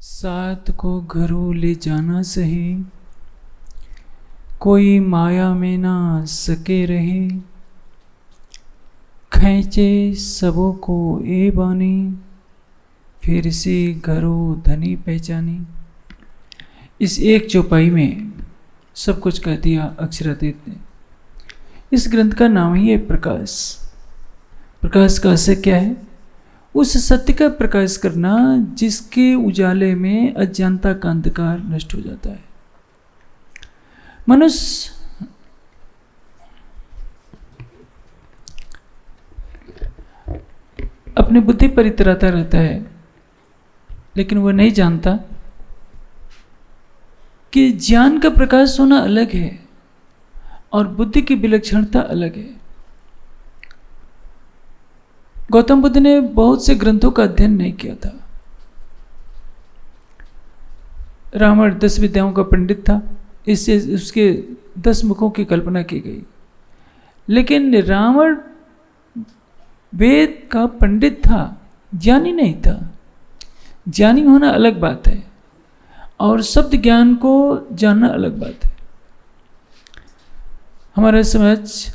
साथ को घरों ले जाना सही, कोई माया में ना सके रहे। खैचे सबों को ए बानी, फिर से घरों धनी पहचानी। इस एक चौपाई में सब कुछ कह दिया अक्षरातीत ने। इस ग्रंथ का नाम ही है प्रकाश। प्रकाश का असर क्या है? उस सत्य का प्रकाश करना जिसके उजाले में अज्ञानता का अंधकार नष्ट हो जाता है। मनुष्य अपनी बुद्धि पर इतराता रहता है, लेकिन वह नहीं जानता कि ज्ञान का प्रकाश होना अलग है और बुद्धि की विलक्षणता अलग है। गौतम बुद्ध ने बहुत से ग्रंथों का अध्ययन नहीं किया था। रावण 10 विद्याओं का पंडित था, इससे उसके 10 मुखों की कल्पना की गई। लेकिन रावण वेद का पंडित था, ज्ञानी नहीं था। ज्ञानी होना अलग बात है और शब्द ज्ञान को जानना अलग बात है। हमारा समाज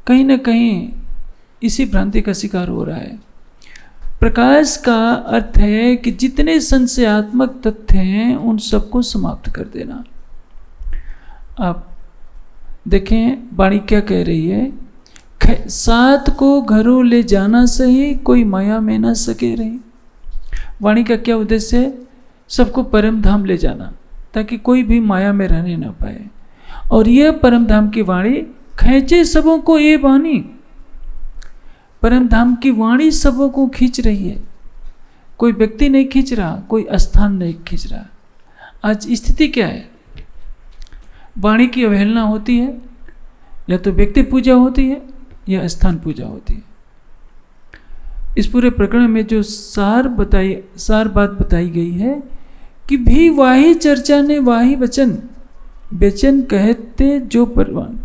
कहीं ना कहीं इसी भ्रांति का शिकार हो रहा है। प्रकाश का अर्थ है कि जितने संशयात्मक तथ्य हैं उन सबको समाप्त कर देना। आप देखें वाणी क्या कह रही है, साथ को घरों ले जाना सही, कोई माया में ना सके रही। वाणी का क्या उद्देश्य है? सबको परम धाम ले जाना, ताकि कोई भी माया में रहने ना पाए। और यह परम धाम की वाणी खींचे सबों को ये बानी। परम धाम की वाणी सबों को खींच रही है। कोई व्यक्ति नहीं खींच रहा, कोई स्थान नहीं खींच रहा। आज स्थिति क्या है? वाणी की अवहेलना होती है, या तो व्यक्ति पूजा होती है या स्थान पूजा होती है। इस पूरे प्रकरण में जो सार बात बताई गई है कि भी वाही चर्चा ने वाही वचन, बेचन कहते जो परवान।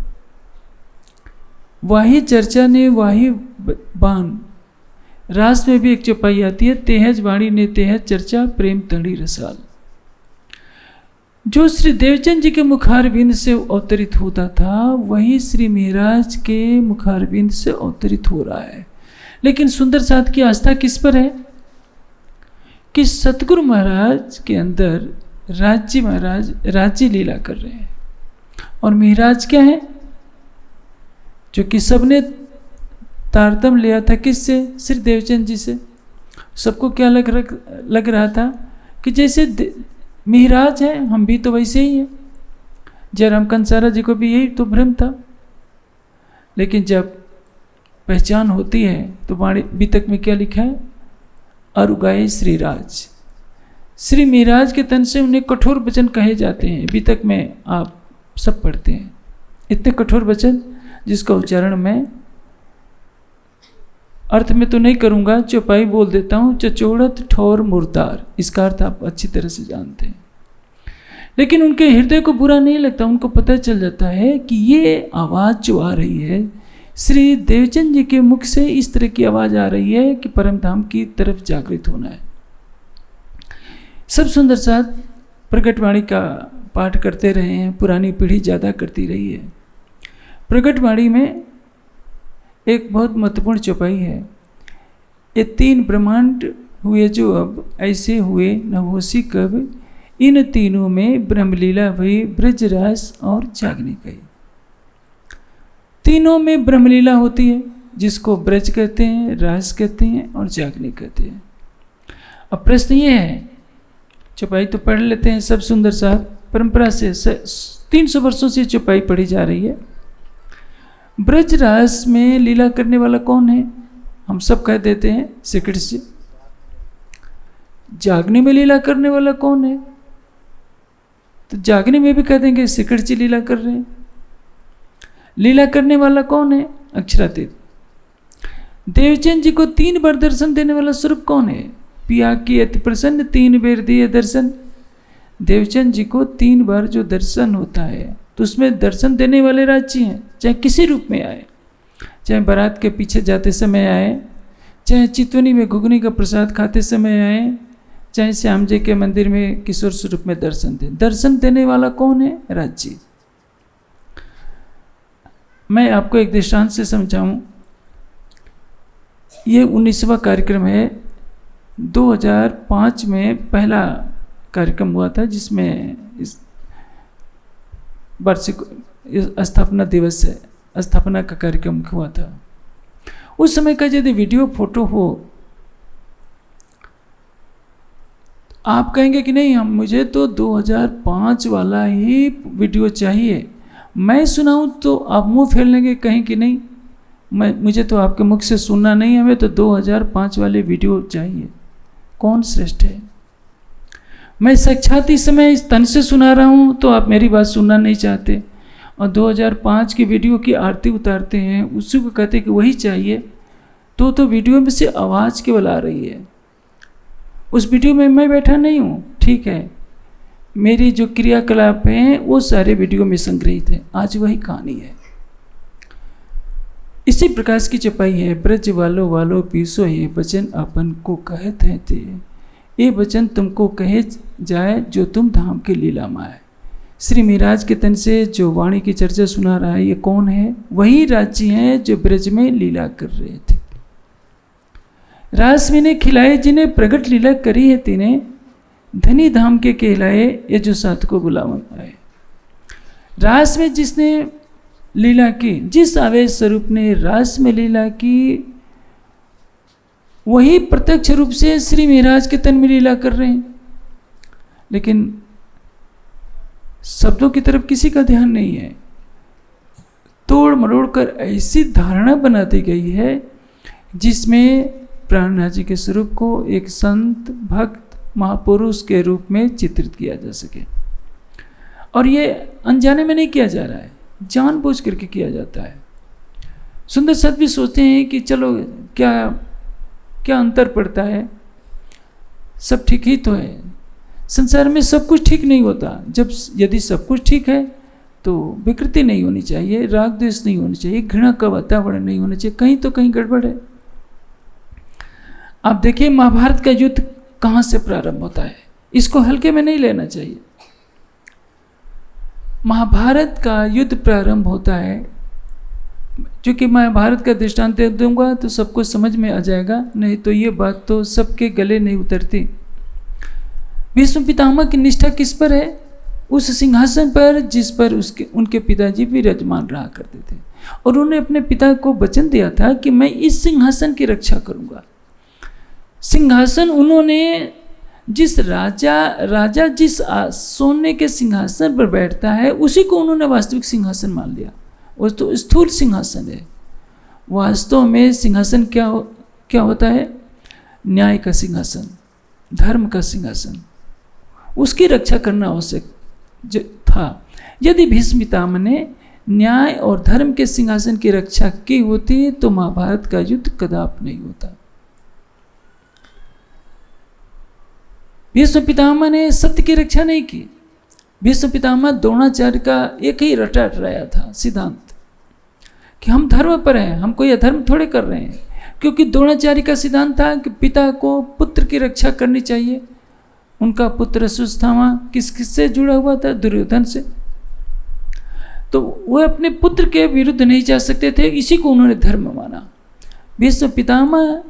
वाही चर्चा ने वाही बान। रास में भी एक चौपाई आती है, तेहज वाणी ने तेहज चर्चा, प्रेम तड़ी रसाल। जो श्री देवचंद जी के मुखारविंद से अवतरित होता था वही श्री महाराज के मुखारविंद से अवतरित हो रहा है। लेकिन सुंदर साथ की आस्था किस पर है? कि सतगुरु महाराज के अंदर राज्य महाराज राज्य लीला कर रहे हैं। और महाराज क्या है? जो कि सबने तारतम लिया था किससे? श्री देवचंद जी से। सबको क्या लग रहा था कि जैसे महाराज है हम भी तो वैसे ही हैं। जयराम कंसारा जी को भी यही तो भ्रम था। लेकिन जब पहचान होती है तो वाणी बीतक में क्या लिखा है? अरुगाए श्रीराज। श्री महाराज के तन से उन्हें कठोर वचन कहे जाते हैं। बीतक में आप सब पढ़ते हैं इतने कठोर वचन जिसका उच्चारण मैं अर्थ में तो नहीं करूंगा, चौपाई बोल देता हूं। चचोड़त ठोर मुर्दार, इसका अर्थ आप अच्छी तरह से जानते हैं। लेकिन उनके हृदय को बुरा नहीं लगता। उनको पता चल जाता है कि ये आवाज़ जो आ रही है श्री देवचंद जी के मुख से, इस तरह की आवाज़ आ रही है कि परम धाम की तरफ जागृत होना है। सब सुंदर साथ प्रकटवाणी का पाठ करते रहे हैं, पुरानी पीढ़ी ज़्यादा करती रही है। प्रकटवाणी में एक बहुत महत्वपूर्ण चौपाई है। ये 3 ब्रह्मांड हुए जो अब ऐसे हुए न होसी कब, इन तीनों में ब्रह्मलीला हुई, ब्रजरास और जागने गई। तीनों में ब्रह्मलीला होती है, जिसको ब्रज कहते हैं, रास कहते हैं और जागने कहते हैं। अब प्रश्न ये है, चौपाई तो पढ़ लेते हैं सब सुंदर साथ। परंपरा से 300 वर्षों से चौपाई पढ़ी जा रही है। ब्रजरास में लीला करने वाला कौन है? हम सब कह देते हैं श्री कृष्ण। जागने में लीला करने वाला कौन है? तो जागने में भी कह देंगे श्री कृष्ण लीला कर रहे हैं। लीला करने वाला कौन है? अक्षरातीत। देवचंद जी को 3 बार दर्शन देने वाला स्वरूप कौन है? पिया की अति प्रसन्न 3 बेर दिए दर्शन। देवचंद जी को 3 बार जो दर्शन होता है तो उसमें दर्शन देने वाले राज्य हैं, चाहे किसी रूप में आए, चाहे बारात के पीछे जाते समय आए, चाहे चितवनी में घुगनी का प्रसाद खाते समय आए, चाहे श्याम जी के मंदिर में किशोर स्वरूप में दर्शन दे, दर्शन देने वाला कौन है? राज जी। मैं आपको एक दृष्टांत से समझाऊं। ये 19वां कार्यक्रम है। 2005 में पहला कार्यक्रम हुआ था, जिसमें इस वार्षिक स्थापना दिवस है, स्थापना का कार्यक्रम हुआ था। उस समय का यदि वीडियो फोटो हो, आप कहेंगे कि नहीं, हम मुझे तो 2005 वाला ही वीडियो चाहिए। मैं सुनाऊं तो आप मुंह फेर लेंगे, कहें कि नहीं, मुझे तो आपके मुख से सुनना नहीं, हमें तो 2005 वाले वीडियो चाहिए। कौन श्रेष्ठ है? मैं साक्षात इस समय इस तन से सुना रहा हूं तो आप मेरी बात सुनना नहीं चाहते, और 2005 की वीडियो की आरती उतारते हैं, उसी को कहते हैं कि वही चाहिए। तो वीडियो में से आवाज़ केवल आ रही है, उस वीडियो में मैं बैठा नहीं हूँ। ठीक है, मेरी जो क्रियाकलाप हैं वो सारे वीडियो में संग्रहित हैं। आज वही कहानी है। इसी प्रकाश की चपाई है। ब्रज वालो पीसो ये वचन अपन को कहत हैं ते, ये वचन तुमको कहे जाए जो तुम धाम के लीला माए। श्री महाराज के तन से जो वाणी की चर्चा सुना रहा है, ये कौन है? वही राज्य हैं जो ब्रज में लीला कर रहे थे। रास में ने खिलाए जिन्हें प्रगट लीला करी है तिने, धनी धाम के कहलाए ये जो साथ को बुलावन आए। रास में जिसने लीला की, जिस आवेश स्वरूप ने रास में लीला की, वही प्रत्यक्ष रूप से श्री महाराज के तन में लीला कर रहे हैं। लेकिन शब्दों की तरफ किसी का ध्यान नहीं है। तोड़ मरोड़ कर ऐसी धारणा बना दी गई है जिसमें प्राणनाथ जी के स्वरूप को एक संत, भक्त, महापुरुष के रूप में चित्रित किया जा सके। और ये अनजाने में नहीं किया जा रहा है, जानबूझ करके किया जाता है। सुंदर सत भी सोचते हैं कि चलो क्या क्या अंतर पड़ता है, सब ठीक ही तो है। संसार में सब कुछ ठीक नहीं होता। यदि सब कुछ ठीक है तो विकृति नहीं होनी चाहिए, राग द्वेष नहीं होनी चाहिए, घृणा का वातावरण नहीं होना चाहिए। कहीं तो कहीं गड़बड़ है। आप देखिए महाभारत का युद्ध कहाँ से प्रारंभ होता है, इसको हल्के में नहीं लेना चाहिए। महाभारत का युद्ध प्रारंभ होता है, क्योंकि महाभारत का दृष्टांत दे दूंगा तो सबको समझ में आ जाएगा, नहीं तो ये बात तो सबके गले नहीं उतरती। भीष्म पितामह की निष्ठा किस पर है? उस सिंहासन पर जिस पर उनके पिताजी विराजमान रहा करते थे, और उन्होंने अपने पिता को वचन दिया था कि मैं इस सिंहासन की रक्षा करूंगा। सिंहासन उन्होंने जिस राजा जिस सोने के सिंहासन पर बैठता है उसी को उन्होंने वास्तविक सिंहासन मान लिया। वो तो स्थूल सिंहासन है। वास्तव में सिंहासन क्या होता है? न्याय का सिंहासन, धर्म का सिंहासन, उसकी रक्षा करना आवश्यक था। यदि भीष्म पितामह ने न्याय और धर्म के सिंहासन की रक्षा की होती तो महाभारत का युद्ध कदापि नहीं होता। भीष्म पितामह ने सत्य की रक्षा नहीं की। भीष्म पितामह द्रोणाचार्य का एक ही रटाया था सिद्धांत कि हम धर्म पर हैं, हम कोई अधर्म थोड़े कर रहे हैं। क्योंकि द्रोणाचार्य का सिद्धांत था कि पिता को पुत्र की रक्षा करनी चाहिए। उनका पुत्र अश्वत्थामा किससे जुड़ा हुआ था? दुर्योधन से। तो वह अपने पुत्र के विरुद्ध नहीं जा सकते थे, इसी को उन्होंने धर्म माना। भीष्म पितामह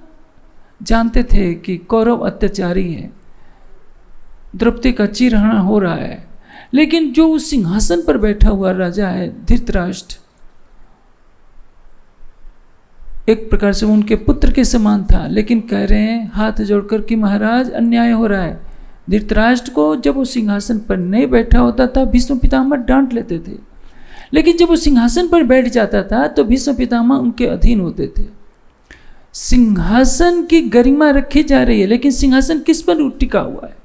जानते थे कि कौरव अत्याचारी है, द्रौपदी का चीरहरण हो रहा है, लेकिन जो उस सिंहासन पर बैठा हुआ राजा है धृतराष्ट्र, एक प्रकार से उनके पुत्र के समान था। लेकिन कह रहे हैं हाथ जोड़कर कि महाराज अन्याय हो रहा है। धृतराष्ट्र को जब वो सिंहासन पर नहीं बैठा होता था भीष्म पितामह डांट लेते थे, लेकिन जब वो सिंहासन पर बैठ जाता था तो भीष्म पितामह उनके अधीन होते थे। सिंहासन की गरिमा रखी जा रही है, लेकिन सिंहासन किस पर टिका हुआ है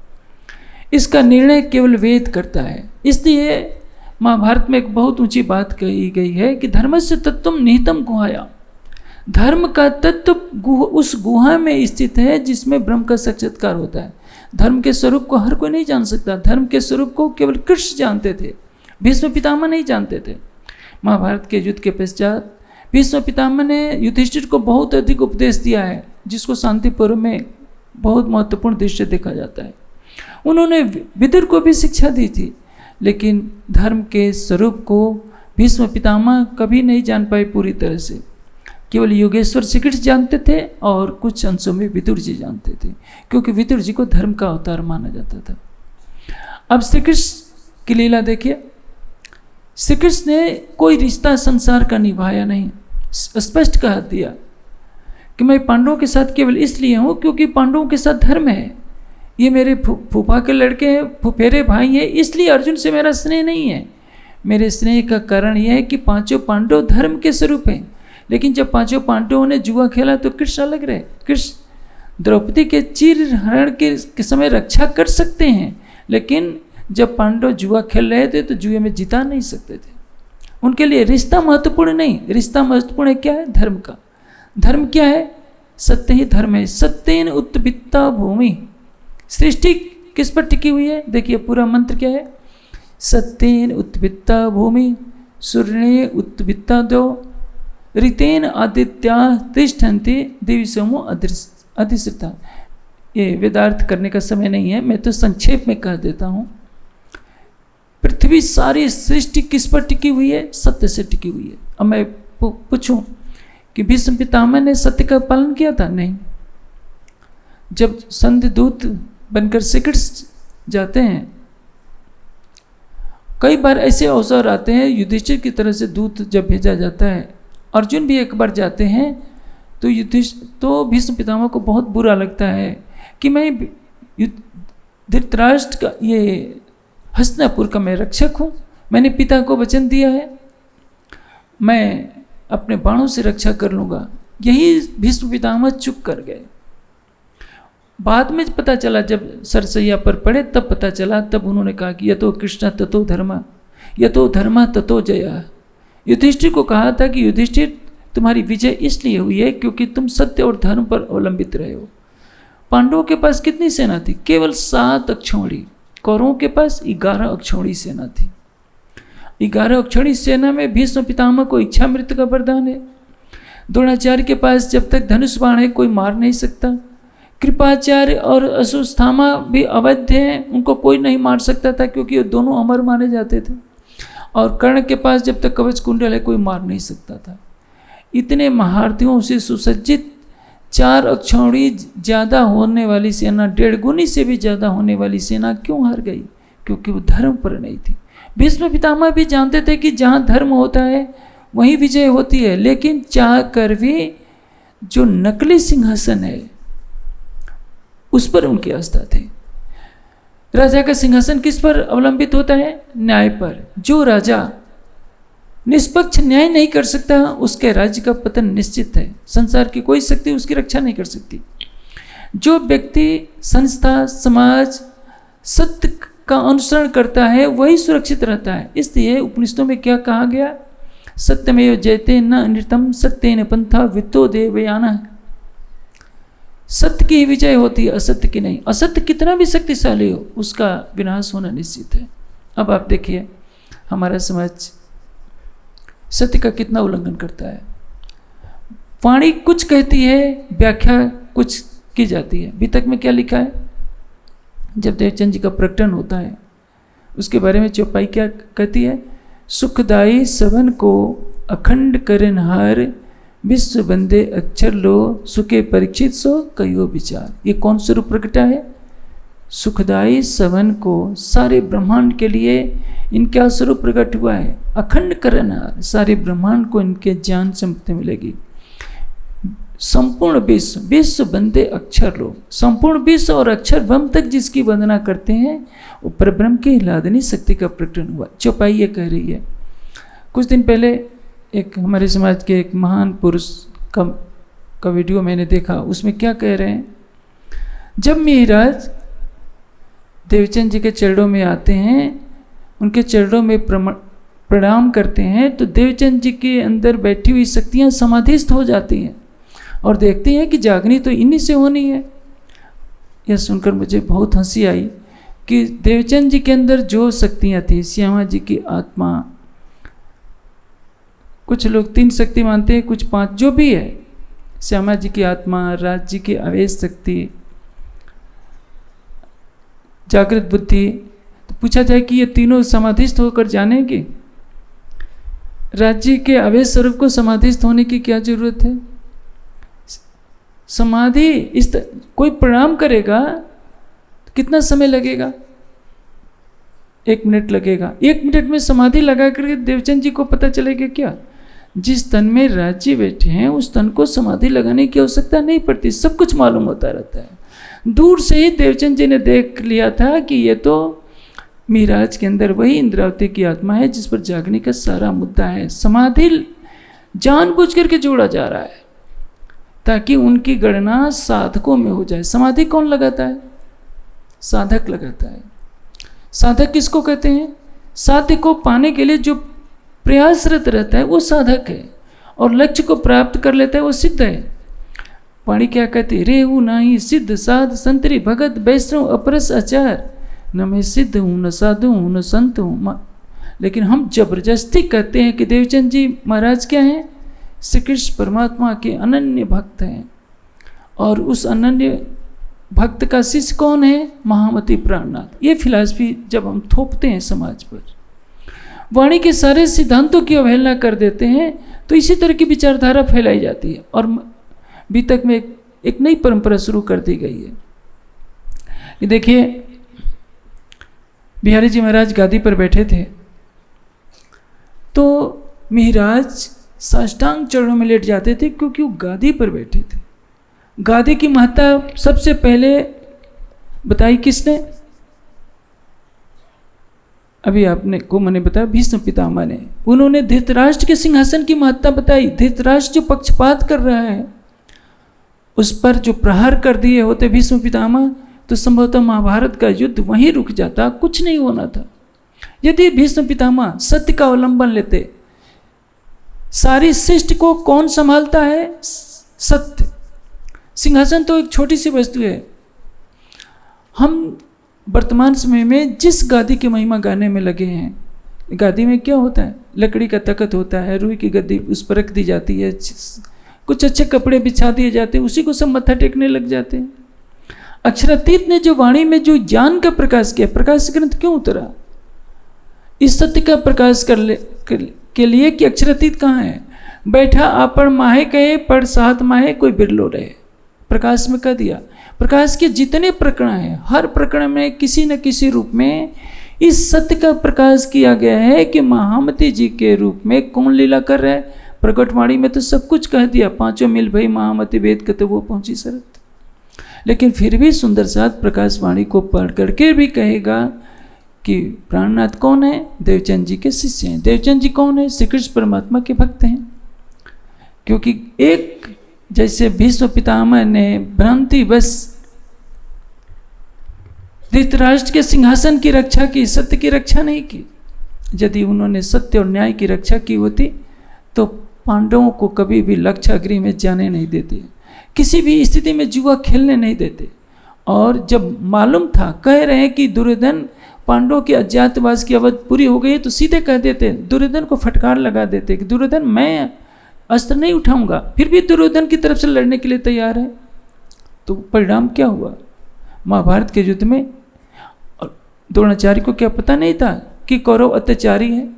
इसका निर्णय केवल वेद करता है। इसलिए महाभारत में एक बहुत ऊंची बात कही गई है कि धर्मस्य तत्वम निहितम गुहाया। धर्म का तत्व उस गुहा में स्थित है जिसमें ब्रह्म का साक्षात्कार होता है। धर्म के स्वरूप को हर कोई नहीं जान सकता। धर्म के स्वरूप को केवल कृष्ण जानते थे, भीष्म पितामह नहीं जानते थे। महाभारत के युद्ध के पश्चात भीष्म पितामह ने युधिष्ठिर को बहुत अधिक उपदेश दिया है, जिसको शांतिपुर में बहुत महत्वपूर्ण दृश्य देखा जाता है। उन्होंने विदुर को भी शिक्षा दी थी, लेकिन धर्म के स्वरूप को भीष्म पितामह कभी नहीं जान पाए पूरी तरह से। केवल योगेश्वर श्री कृष्ण जानते थे और कुछ अंशों में विदुर जी जानते थे, क्योंकि विदुर जी को धर्म का अवतार माना जाता था। अब श्री कृष्ण की लीला देखिए। श्री कृष्ण ने कोई रिश्ता संसार का निभाया नहीं, स्पष्ट कह दिया कि मैं पांडवों के साथ केवल इसलिए हूँ क्योंकि पांडवों के साथ धर्म है, ये मेरे फूफा के लड़के हैं, फुफेरे भाई हैं, इसलिए अर्जुन से मेरा स्नेह नहीं है। मेरे स्नेह का कारण यह है कि पांचों पांडव धर्म के स्वरूप हैं। लेकिन जब पांचों पांडवों ने जुआ खेला तो कृष्ण अलग रहे। कृष्ण द्रौपदी के चीर हरण के समय रक्षा कर सकते हैं, लेकिन जब पांडव जुआ खेल रहे थे तो जुए में जिता नहीं सकते थे। उनके लिए रिश्ता महत्वपूर्ण नहीं, रिश्ता महत्वपूर्ण है क्या है? धर्म का। धर्म क्या है? सत्य ही धर्म है। सत्येन उत्पन्ना भूमि। सृष्टि किस पर टिकी हुई है? देखिए पूरा मंत्र क्या है? सत्येन उत्पन्ना भूमि, सूर्ये उत्पन्ना दो, ऋतेन आदित्या तिष्ठन्ति, देवी सोमो अधिष्ठिता। ये वेदार्थ करने का समय नहीं है, मैं तो संक्षेप में कह देता हूँ। पृथ्वी सारी सृष्टि किस पर टिकी हुई है? सत्य से टिकी हुई है। अब मैं पूछूं कि भीष्म पितामह ने सत्य का पालन किया था? नहीं। जब संध्य दूत बनकर श्री कृष्ण जाते हैं, कई बार ऐसे अवसर आते हैं, युधिष्ठिर की तरह से दूत जब भेजा जाता है, अर्जुन भी एक बार जाते हैं, तो भीष्म पितामह को बहुत बुरा लगता है कि मैं धृतराष्ट्र का, ये हस्तिनापुर का मैं रक्षक हूँ, मैंने पिता को वचन दिया है, मैं अपने बाणों से रक्षा कर लूँगा। यही भीष्म पितामह चुप कर गए। बाद में पता चला, जब सरसैया पर पड़े तब पता चला, तब उन्होंने कहा कि यतो कृष्ण ततो धर्म, यतो धर्म ततो जया। युधिष्ठिर को कहा था कि युधिष्ठिर तुम्हारी विजय इसलिए हुई है क्योंकि तुम सत्य और धर्म पर अवलंबित रहे हो। पांडवों के पास कितनी सेना थी? केवल 7 अक्षौणी। कौरवों के पास 11 अक्षौणी सेना थी। 11 अक्षौणी सेना में भीष्म पितामह को इच्छा मृत्यु का वरदान है। द्रोणाचार्य के पास जब तक धनुष बाण है कोई मार नहीं सकता। कृपाचार्य और अश्वत्थामा भी अवैध हैं, उनको कोई नहीं मार सकता था क्योंकि वो दोनों अमर माने जाते थे। और कर्ण के पास जब तक कवच कुंडल है कोई मार नहीं सकता था। इतने महारथियों से सुसज्जित 4 अक्षौणी ज़्यादा होने वाली सेना, 1.5 गुनी से भी ज़्यादा होने वाली सेना क्यों हार गई? क्योंकि वो धर्म पर नहीं थी। भीष्म पितामह भी जानते थे कि जहाँ धर्म होता है वहीं विजय होती है, लेकिन चाह कर भी जो नकली सिंहासन है उस पर उनकी आस्था थी। राजा का सिंहासन किस पर अवलंबित होता है? न्याय पर। जो राजा निष्पक्ष न्याय नहीं कर सकता उसके राज्य का पतन निश्चित है। संसार की कोई शक्ति उसकी रक्षा नहीं कर सकती। जो व्यक्ति, संस्था, समाज सत्य का अनुसरण करता है वही सुरक्षित रहता है। इसलिए उपनिषदों में क्या कहा गया? सत्यमेव जयते न अनृतम सत्येन पंथा वित्तो देवयाना। सत्य की ही विजय होती है, असत्य की नहीं। असत्य कितना भी शक्तिशाली हो उसका विनाश होना निश्चित है। अब आप देखिए हमारा समाज सत्य का कितना उल्लंघन करता है। वाणी कुछ कहती है, व्याख्या कुछ की जाती है। वितक में क्या लिखा है? जब देवचंद जी का प्रकटन होता है उसके बारे में चौपाई क्या कहती है? सुखदाई सवन को अखंड करनहार, विश्व बंदे अक्षर लो, सुखे परीक्षित सो कयो विचार। ये कौन स्वरूप प्रकटा है? सुखदाई सवन को, सारे ब्रह्मांड के लिए इनका स्वरूप प्रकट हुआ है। अखंड करनहार, सारे ब्रह्मांड को इनके ज्ञान संपत्ति मिलेगी। संपूर्ण विश्व, विश्व बंदे अक्षर लो, संपूर्ण विश्व और अक्षर ब्रह्म तक जिसकी वंदना करते हैं वो परब्रह्म की हिलादनी शक्ति का प्रकटन हुआ। चौपाई ये कह रही है। कुछ दिन पहले एक हमारे समाज के एक महान पुरुष का वीडियो मैंने देखा। उसमें क्या कह रहे हैं? जब मिहिराज देवचंद जी के चरणों में आते हैं, उनके चरणों में प्रणाम करते हैं, तो देवचंद जी के अंदर बैठी हुई शक्तियाँ समाधिस्थ हो जाती हैं और देखती हैं कि जागनी तो इन्हीं से होनी है। यह सुनकर मुझे बहुत हंसी आई कि देवचंद जी के अंदर जो शक्तियाँ थी, श्यामा जी की आत्मा, कुछ लोग 3 शक्ति मानते हैं, कुछ 5, जो भी है, श्यामा जी की आत्मा, राज जी की आवेश शक्ति, जागृत बुद्धि, तो पूछा जाए कि ये तीनों समाधिस्थ होकर जानेंगे? राज्य के अवैध स्वरूप को समाधिस्थ होने की क्या जरूरत है? समाधि कोई प्रणाम करेगा तो कितना समय लगेगा? 1 मिनट लगेगा। 1 मिनट में समाधि लगा करके देवचंद जी को पता चलेगा क्या? जिस तन में राज्य बैठे हैं उस तन को समाधि लगाने की आवश्यकता नहीं पड़ती, सब कुछ मालूम होता रहता है। दूर से ही देवचंद जी ने देख लिया था कि ये तो मिहिराज के अंदर वही इंद्रावती की आत्मा है जिस पर जागने का सारा मुद्दा है। समाधि जानबूझ करके जोड़ा जा रहा है ताकि उनकी गणना साधकों में हो जाए। समाधि कौन लगाता है? साधक लगाता है। साधक किसको कहते हैं? साध्य को पाने के लिए जो प्रयासरत रहता है वो साधक है, और लक्ष्य को प्राप्त कर लेता है वो सिद्ध है। वाणी क्या कहती है? रेहू नाही सिद्ध साध संतरी भगत वैष्णव अपरस आचार, न मैं सिद्ध हूँ न साधु हूँ न संत हूँ। लेकिन हम जबरदस्ती कहते हैं कि देवचंद जी महाराज क्या हैं? श्री कृष्ण परमात्मा के अनन्य भक्त हैं, और उस अनन्य भक्त का शिष्य कौन है? महामती प्राणनाथ। ये फिलॉसफी जब हम थोपते हैं समाज पर, वाणी के सारे सिद्धांतों की अवहेलना कर देते हैं, तो इसी तरह की विचारधारा फैलाई जाती है और बीतक में एक नई परंपरा शुरू कर दी गई है। ये देखिए, बिहारी जी महाराज गादी पर बैठे थे तो मिहिराज साष्टांग चरणों में लेट जाते थे क्योंकि वो गादी पर बैठे थे। गादी की महत्ता सबसे पहले बताई किसने? अभी आपने को मैंने बताया, भीष्म पितामह ने। उन्होंने धृतराष्ट्र के सिंहासन की महत्ता बताई। धृतराष्ट्र जो पक्षपात कर रहा है उस पर जो प्रहार कर दिए होते भीष्म पितामह, तो संभवतः महाभारत का युद्ध वहीं रुक जाता, कुछ नहीं होना था। यदि भीष्म पितामह सत्य का अवलंबन लेते। सारी सृष्टि को कौन संभालता है? सत्य। सिंहासन तो एक छोटी सी वस्तु है। हम वर्तमान समय में जिस गादी की महिमा गाने में लगे हैं, गादी में क्या होता है? लकड़ी का तख्त होता है, रुई की गद्दी उस पर रख दी जाती है, कुछ अच्छे कपड़े बिछा दिए जाते हैं, उसी को सब मत्था टेकने लग जाते हैं। अक्षरातीत ने जो वाणी में जो ज्ञान का प्रकाश किया, प्रकाश ग्रंथ क्यों उतरा? इस सत्य का प्रकाश के लिए कि अक्षरातीत कहाँ है? बैठा आपण माहे कहे पढ़ सात माहे कोई बिरलो रहे। प्रकाश में कह दिया। प्रकाश के जितने प्रकरण हैं, हर प्रकरण में किसी न किसी रूप में इस सत्य का प्रकाश किया गया है कि महामती जी के रूप में कौन लीला कर रहा है। प्रकटवाणी में तो सब कुछ कह दिया, 5 मील भई महामती वेद कते वो पहुंची शरत। लेकिन फिर भी सुंदर साथ प्रकाशवाणी को पढ़ करके भी कहेगा कि प्राणनाथ कौन है? देवचंद जी के शिष्य हैं। देवचंद जी कौन है? श्री कृष्ण परमात्मा के भक्त हैं। क्योंकि एक जैसे भीष्म पितामह ने भ्रांति बस धृतराष्ट्र के सिंहासन की रक्षा की, सत्य की रक्षा नहीं की। यदि उन्होंने सत्य और न्याय की रक्षा की होती तो पांडवों को कभी भी लक्षागृह में जाने नहीं देते, किसी भी स्थिति में जुआ खेलने नहीं देते। और जब मालूम था, कह रहे हैं कि दुर्योधन पांडवों के अज्ञातवास की अवधि पूरी हो गई, तो सीधे कह देते, दुर्योधन को फटकार लगा देते कि दुर्योधन मैं अस्त्र नहीं उठाऊंगा। फिर भी दुर्योधन की तरफ से लड़ने के लिए तैयार है। तो परिणाम क्या हुआ? महाभारत के युद्ध में द्रोणाचार्य को क्या पता नहीं था कि कौरव अत्याचारी है?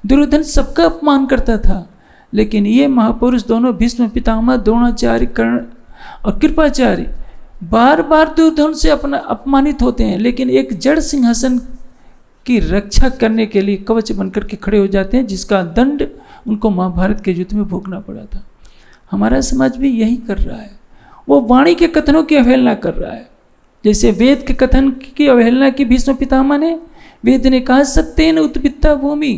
दुर्योधन सबका अपमान करता था, लेकिन ये महापुरुष दोनों भीष्म पितामह, द्रोणाचार्य, कर्ण और कृपाचार्य बार बार दुर्योधन से अपना अपमानित होते हैं, लेकिन एक जड़ सिंहासन की रक्षा करने के लिए कवच बनकर के खड़े हो जाते हैं, जिसका दंड उनको महाभारत के युद्ध में भोगना पड़ा था। हमारा समाज भी यही कर रहा है। वो वाणी के कथनों की अवहेलना कर रहा है। जैसे वेद के कथन की अवहेलना की भीष्म पितामह ने। वेद ने कहा सत्येन उत्पन्ना भूमि,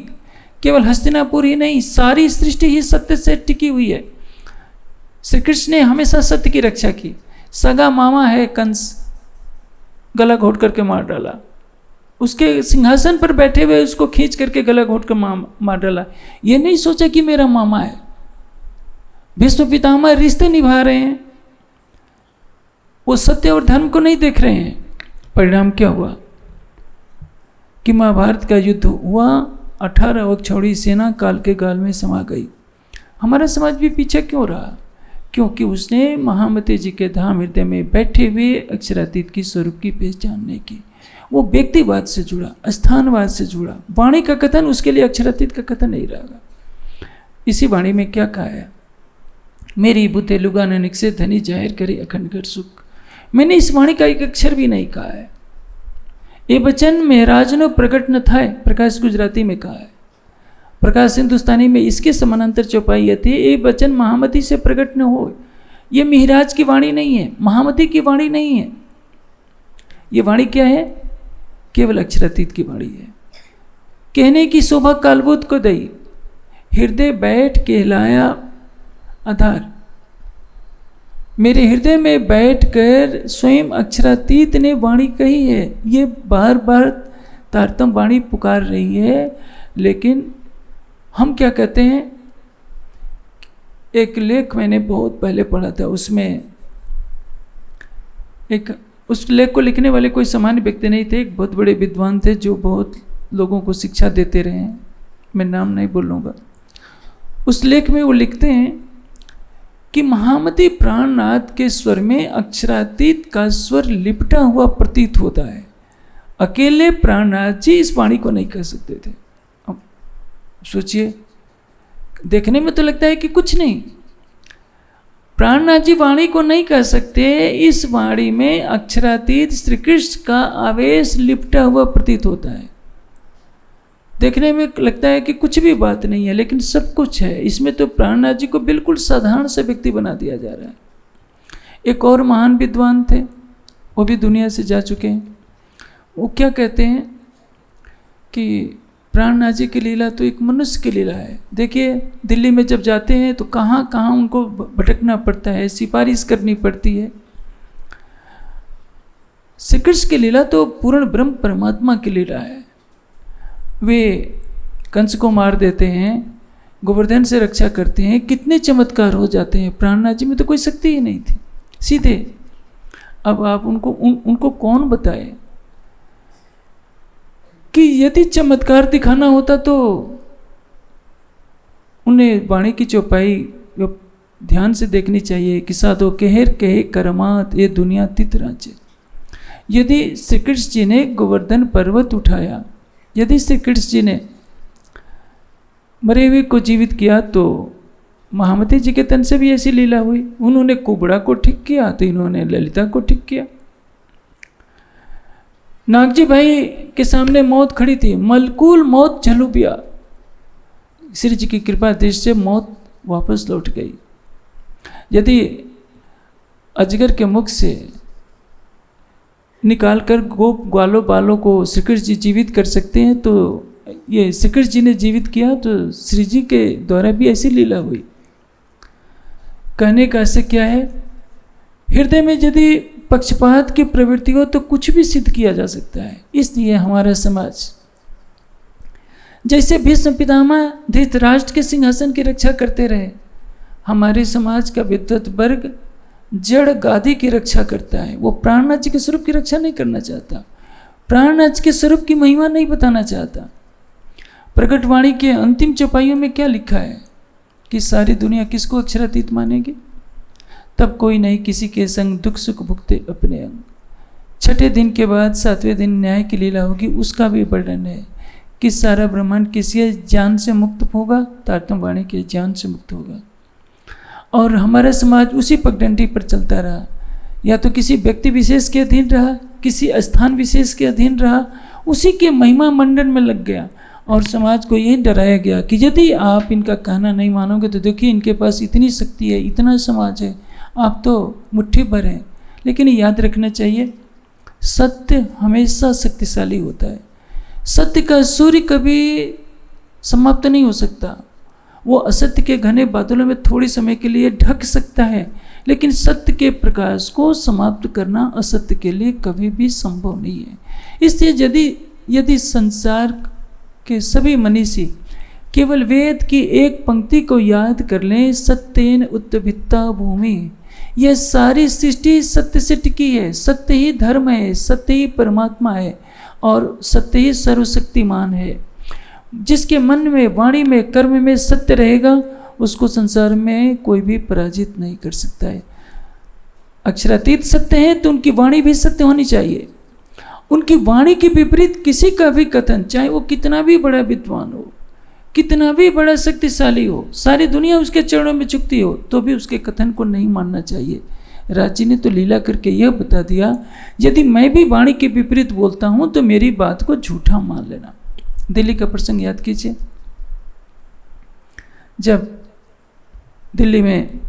केवल हस्तिनापुर ही नहीं, सारी सृष्टि ही सत्य से टिकी हुई है। श्री कृष्ण ने हमेशा सत्य की रक्षा की। सगा मामा है कंस, गला घोट करके मार डाला। उसके सिंहासन पर बैठे हुए उसको खींच करके गला घोट कर मार डाला। ये नहीं सोचा कि मेरा मामा है। भीष्म पितामह रिश्ते निभा रहे हैं, वो सत्य और धर्म को नहीं देख रहे हैं। परिणाम क्या हुआ कि महाभारत का युद्ध हुआ, 18 अक्षौहिणी सेना काल के गाल में समा गई। हमारा समाज भी पीछे क्यों रहा? क्योंकि उसने महामती जी के धाम हृदय में बैठे हुए अक्षरातीत की स्वरूप की पहचान नहीं की। वो व्यक्तिवाद से जुड़ा, स्थानवाद से जुड़ा। वाणी का कथन उसके लिए अक्षरातीत का कथन नहीं रहेगा। इसी वाणी में क्या कहा है, मेरी बुद्धि लुगा ननिक से धनी जाहिर करे अखंड कर सुख। मैंने इस वाणी का एक अक्षर भी नहीं कहा है। ये वचन महराज नो प्रकट न था, प्रकाश गुजराती में कहा है। प्रकाश हिंदुस्तानी में इसके समानांतर चौपाई यह थी, ये वचन महामती से प्रकट न हो। ये महराज की वाणी नहीं है, महामती की वाणी नहीं है। ये वाणी क्या है? केवल अक्षरातीत की वाणी है। कहने की शोभा कालबोध को दई, हृदय बैठ कहलाया आधार। मेरे हृदय में बैठकर स्वयं अक्षरातीत ने वाणी कही है। ये बार बार तारतम वाणी पुकार रही है, लेकिन हम क्या कहते हैं, एक लेख मैंने बहुत पहले पढ़ा था, उसमें उस लेख को लिखने वाले कोई सामान्य व्यक्ति नहीं थे, एक बहुत बड़े विद्वान थे जो बहुत लोगों को शिक्षा देते रहे हैं, मैं नाम नहीं बोलूँगा। उस लेख में वो लिखते हैं कि महामती प्राणनाथ के स्वर में अक्षरातीत का स्वर लिपटा हुआ प्रतीत होता है। अकेले प्राणनाथ जी इस वाणी को नहीं कह सकते थे। अब सोचिए, देखने में तो लगता है कि कुछ नहीं, प्राणनाथ जी वाणी को नहीं कह सकते। इस वाणी में अक्षरातीत श्री कृष्ण का आवेश लिपटा हुआ प्रतीत होता है। देखने में लगता है कि कुछ भी बात नहीं है, लेकिन सब कुछ है इसमें। तो प्राणनाथ जी को बिल्कुल साधारण सा व्यक्ति बना दिया जा रहा है। एक और महान विद्वान थे, वो भी दुनिया से जा चुके हैं। वो क्या कहते हैं कि प्राणनाथ जी की लीला तो एक मनुष्य की लीला है। देखिए, दिल्ली में जब जाते हैं तो कहाँ कहाँ उनको भटकना पड़ता है, सिफारिश करनी पड़ती है। श्री कृष्ण की लीला तो पूर्ण ब्रह्म परमात्मा की लीला है। वे कंस को मार देते हैं, गोवर्धन से रक्षा करते हैं, कितने चमत्कार हो जाते हैं। प्राणनाथ जी में तो कोई शक्ति ही नहीं थी, सीधे। अब आप उनको कौन बताए कि यदि चमत्कार दिखाना होता तो उन्हें वाणी की चौपाई ध्यान से देखनी चाहिए कि साधो कहर कहे करमात ये दुनिया तित राजे। यदि श्री कृष्ण जी ने गोवर्धन पर्वत उठाया, यदि श्री कृष्ण जी ने मरे हुए को जीवित किया, तो महामती जी के तन से भी ऐसी लीला हुई। उन्होंने कुबड़ा को ठीक किया तो इन्होंने ललिता को ठीक किया। नागजी भाई के सामने मौत खड़ी थी, मलकूल मौत झलुपिया, श्री जी की कृपा दृष्टि से मौत वापस लौट गई। यदि अजगर के मुख से निकालकर गोप ग्वालों बालों को श्री कृष्ण जी जीवित कर सकते हैं, तो ये श्री कृष्ण जी ने जीवित किया, तो श्री जी के द्वारा भी ऐसी लीला हुई। कहने का अर्थ क्या है, हृदय में यदि पक्षपात की प्रवृत्ति हो तो कुछ भी सिद्ध किया जा सकता है। इसलिए हमारा समाज, जैसे भीष्म पितामह धृतराष्ट्र के सिंहासन की रक्षा करते रहे, हमारे समाज का विद्वत वर्ग जड़ गादी की रक्षा करता है। वो प्राणनाथ जी के स्वरूप की रक्षा नहीं करना चाहता, प्राणनाथ के स्वरूप की महिमा नहीं बताना चाहता। प्रकट वाणी के अंतिम चौपाइयों में क्या लिखा है कि सारी दुनिया किसको अक्षरातीत मानेगी? तब कोई नहीं किसी के संग दुख सुख भुगते अपने अंग। छठे दिन के बाद सातवें दिन न्याय की लीला होगी, उसका भी वर्णन है कि सारा ब्रह्मांड किसी ज्ञान से मुक्त होगा, तारतम वाणी के ज्ञान से मुक्त होगा। और हमारा समाज उसी पगडंडी पर चलता रहा, या तो किसी व्यक्ति विशेष के अधीन रहा, किसी स्थान विशेष के अधीन रहा, उसी के महिमा मंडन में लग गया। और समाज को यही डराया गया कि यदि आप इनका कहना नहीं मानोगे तो देखिए इनके पास इतनी शक्ति है, इतना समाज है, आप तो मुट्ठी भर हैं। लेकिन याद रखना चाहिए, सत्य हमेशा शक्तिशाली होता है। सत्य का सूर्य कभी समाप्त नहीं हो सकता। वो असत्य के घने बादलों में थोड़ी समय के लिए ढक सकता है, लेकिन सत्य के प्रकाश को समाप्त करना असत्य के लिए कभी भी संभव नहीं है। इसलिए यदि संसार के सभी मनीषी केवल वेद की एक पंक्ति को याद कर लें, सत्येन उत्तभित्ता भूमि, यह सारी सृष्टि सत्य से टिकी है, सत्य ही धर्म है, सत्य ही परमात्मा है और सत्य ही सर्वशक्तिमान है। जिसके मन में, वाणी में, कर्म में सत्य रहेगा, उसको संसार में कोई भी पराजित नहीं कर सकता है। अक्षरातीत सत्य है तो उनकी वाणी भी सत्य होनी चाहिए। उनकी वाणी के विपरीत किसी का भी कथन, चाहे वो कितना भी बड़ा विद्वान हो, कितना भी बड़ा शक्तिशाली हो, सारी दुनिया उसके चरणों में झुकती हो, तो भी उसके कथन को नहीं मानना चाहिए। राज जी ने तो लीला करके यह बता दिया, यदि मैं भी वाणी के विपरीत बोलता हूं तो मेरी बात को झूठा मान लेना। दिल्ली का प्रसंग याद कीजिए, जब दिल्ली में